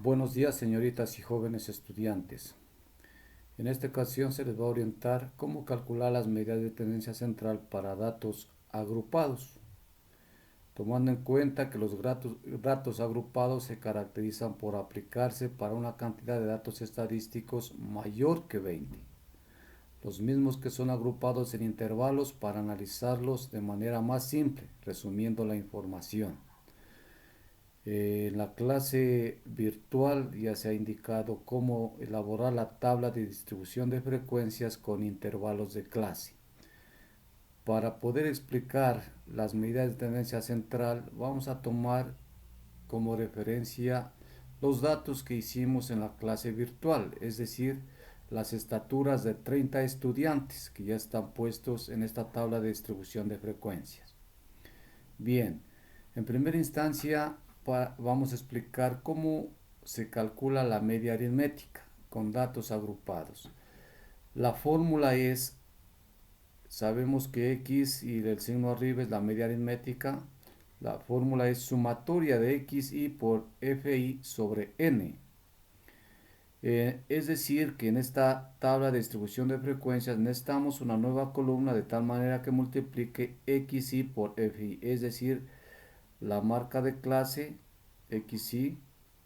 Buenos días, señoritas y jóvenes estudiantes. En esta ocasión se les va a orientar cómo calcular las medidas de tendencia central para datos agrupados, tomando en cuenta que los datos agrupados se caracterizan por aplicarse para una cantidad de datos estadísticos mayor que 20, los mismos que son agrupados en intervalos para analizarlos de manera más simple, resumiendo la información. En la clase virtual ya se ha indicado cómo elaborar la tabla de distribución de frecuencias con intervalos de clase. Para poder explicar las medidas de tendencia central, vamos a tomar como referencia los datos que hicimos en la clase virtual, es decir, las estaturas de 30 estudiantes que ya están puestos en esta tabla de distribución de frecuencias. Bien, en primera instancia vamos a explicar cómo se calcula la media aritmética con datos agrupados. La fórmula es, sabemos que x y del signo arriba es la media aritmética. La fórmula es sumatoria de xi por fi sobre n. Es decir, que en esta tabla de distribución de frecuencias necesitamos una nueva columna de tal manera que multiplique xi por fi, es decir, la marca de clase xi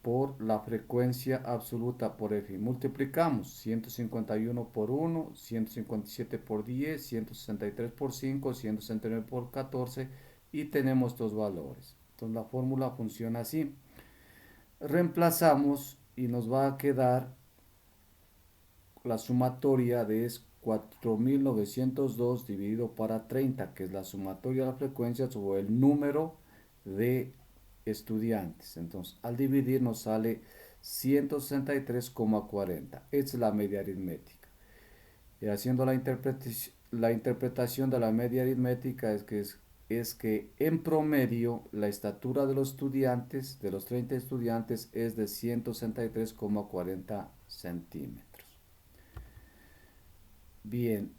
por la frecuencia absoluta por fi. Multiplicamos 151 por 1, 157 por 10, 163 por 5, 169 por 14 y tenemos dos valores. Entonces la fórmula funciona así. Reemplazamos y nos va a quedar la sumatoria de 4902 dividido para 30, que es la sumatoria de la frecuencia sobre el número de estudiantes. Entonces, al dividir nos sale 163,40. Esta es la media aritmética. Y haciendo la interpretación de la media aritmética es que en promedio la estatura de los estudiantes, de los 30 estudiantes, es de 163,40 centímetros. Bien,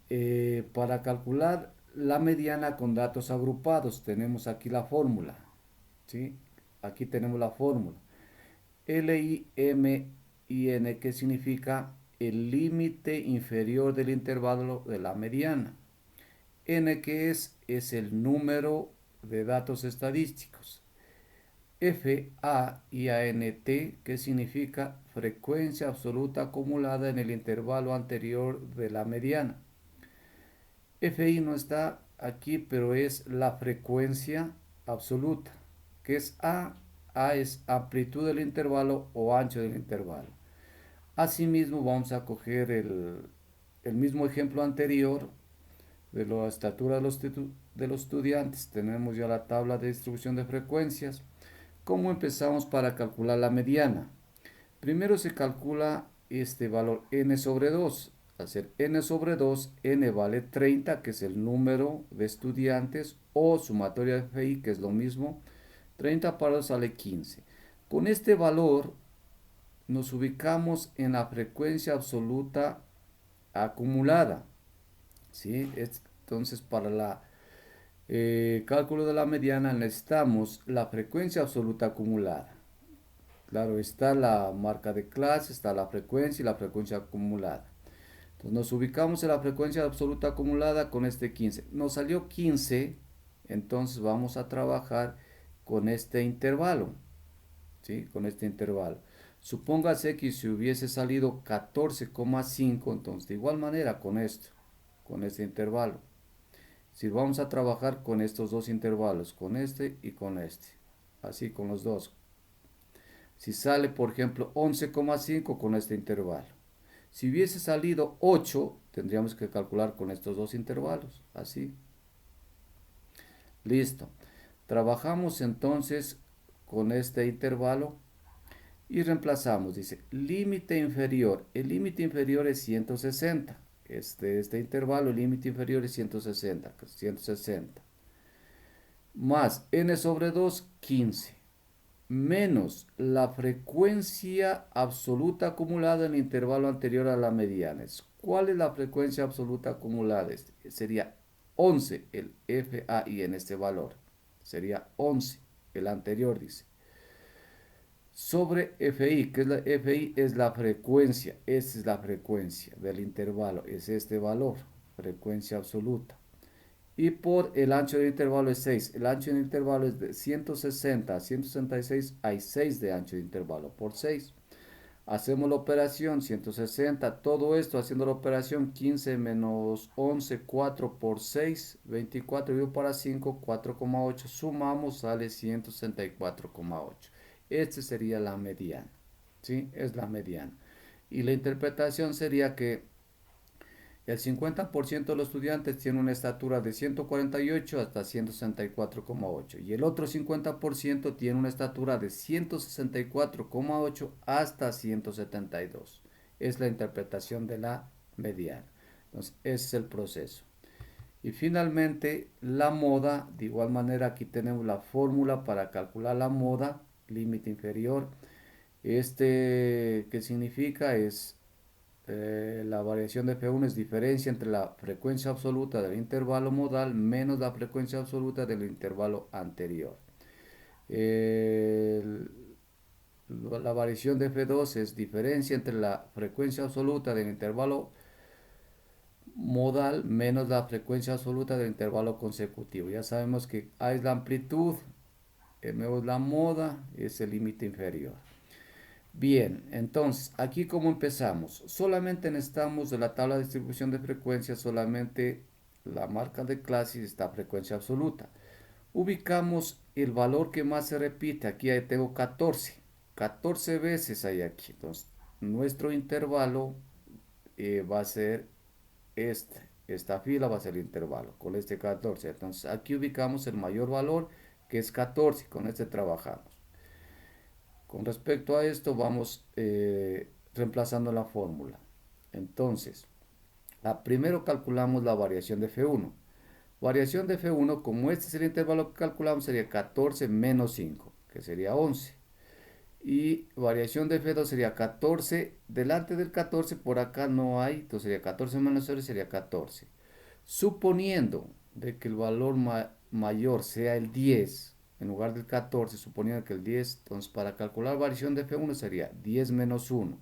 para calcular la mediana con datos agrupados tenemos aquí la fórmula, ¿sí? Aquí tenemos la fórmula. LIMIN, que significa el límite inferior del intervalo de la mediana. N, que es el número de datos estadísticos. FAIANT, que significa frecuencia absoluta acumulada en el intervalo anterior de la mediana. FI no está aquí, pero es la frecuencia absoluta, que es A. A es amplitud del intervalo o ancho del intervalo. Asimismo, vamos a coger el mismo ejemplo anterior de la estatura de los estudiantes. Tenemos ya la tabla de distribución de frecuencias. ¿Cómo empezamos para calcular la mediana? Primero se calcula este valor n sobre 2. Al ser n sobre 2, n vale 30, que es el número de estudiantes, o sumatoria de FI, que es lo mismo. 30 para 2 sale 15. Con este valor nos ubicamos en la frecuencia absoluta acumulada. ¿Sí? Entonces, para el cálculo de la mediana necesitamos la frecuencia absoluta acumulada. Claro, está la marca de clase, está la frecuencia y la frecuencia acumulada. Entonces nos ubicamos en la frecuencia absoluta acumulada con este 15. Nos salió 15, entonces vamos a trabajar con este intervalo. ¿Sí? Con este intervalo. Supóngase que si hubiese salido 14,5, entonces de igual manera con esto, con este intervalo. Si vamos a trabajar con estos dos intervalos, con este y con este. Así con los dos. Si sale, por ejemplo, 11,5 con este intervalo. Si hubiese salido 8, tendríamos que calcular con estos dos intervalos. Así. Listo. Trabajamos entonces con este intervalo y reemplazamos. Dice, límite inferior. El límite inferior es 160. Este intervalo, el límite inferior es 160. 160. Más n sobre 2, 15. Menos la frecuencia absoluta acumulada en el intervalo anterior a la mediana. ¿Cuál es la frecuencia absoluta acumulada? Sería 11 el FAI en este valor. Sería 11 el anterior, dice. sobre FI, que es la FI es la frecuencia, esta es la frecuencia del intervalo, es este valor, frecuencia absoluta. Y por el ancho del intervalo es 6, el ancho del intervalo es de 160 a 166, hay 6 de ancho de intervalo por 6. Hacemos la operación 160, todo esto haciendo la operación 15 menos 11, 4 por 6, 24 dividido para 5, 4,8, sumamos, sale 164,8. Esta sería la mediana, ¿sí? Es la mediana. Y la interpretación sería que el 50% de los estudiantes tiene una estatura de 148 hasta 164,8 y el otro 50% tiene una estatura de 164,8 hasta 172. Es la interpretación de la mediana. Entonces, ese es el proceso. Y finalmente, la moda, de igual manera aquí tenemos la fórmula para calcular la moda, límite inferior. ¿Qué significa? La variación de F1 es diferencia entre la frecuencia absoluta del intervalo modal menos la frecuencia absoluta del intervalo anterior. El- la variación de F2 es diferencia entre la frecuencia absoluta del intervalo modal menos la frecuencia absoluta del intervalo consecutivo. Ya sabemos que A es la amplitud, M es la moda, es el límite inferior. Bien, entonces, aquí como empezamos, solamente necesitamos de la tabla de distribución de frecuencias, solamente la marca de clase y esta frecuencia absoluta. Ubicamos el valor que más se repite, aquí tengo 14, 14 veces hay aquí, entonces nuestro intervalo va a ser esta fila va a ser el intervalo con este 14, entonces aquí ubicamos el mayor valor que es 14, con este trabajamos. Con respecto a esto vamos reemplazando la fórmula. Entonces, primero calculamos la variación de F1. Variación de F1, como este es el intervalo que calculamos, sería 14 menos 5, que sería 11. Y variación de F2 sería 14, delante del 14 por acá no hay, entonces sería 14 menos 0 sería 14. Suponiendo de que el valor mayor sea el 10 en lugar del 14, suponiendo que el 10, entonces para calcular variación de F1 sería 10 menos 1.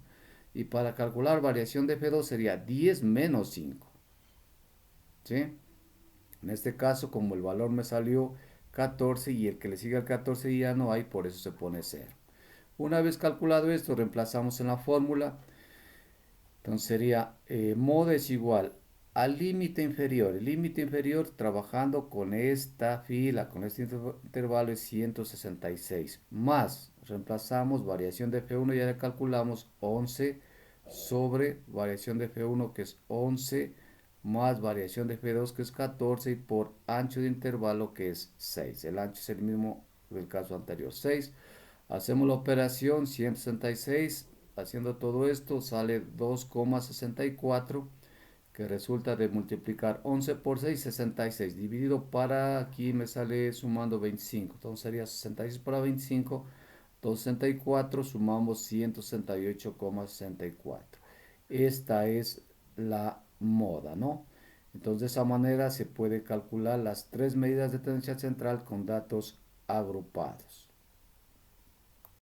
Y para calcular variación de F2 sería 10 menos 5. ¿Sí? En este caso, como el valor me salió 14 y el que le sigue al 14 ya no hay, por eso se pone 0. Una vez calculado esto, reemplazamos en la fórmula. Entonces sería modo es igual al límite inferior. El límite inferior trabajando con esta fila, con este intervalo es 166. Más, reemplazamos variación de F1, ya le calculamos 11 sobre variación de F1 que es 11 más variación de F2 que es 14 y por ancho de intervalo que es 6. El ancho es el mismo del caso anterior, 6. Hacemos la operación 166. Haciendo todo esto sale 2,64 que resulta de multiplicar 11 por 6, 66. Dividido para aquí me sale sumando 25. Entonces sería 66 para 25, 264, sumamos 168,64. Esta es la moda, ¿no? Entonces de esa manera se puede calcular las tres medidas de tendencia central con datos agrupados.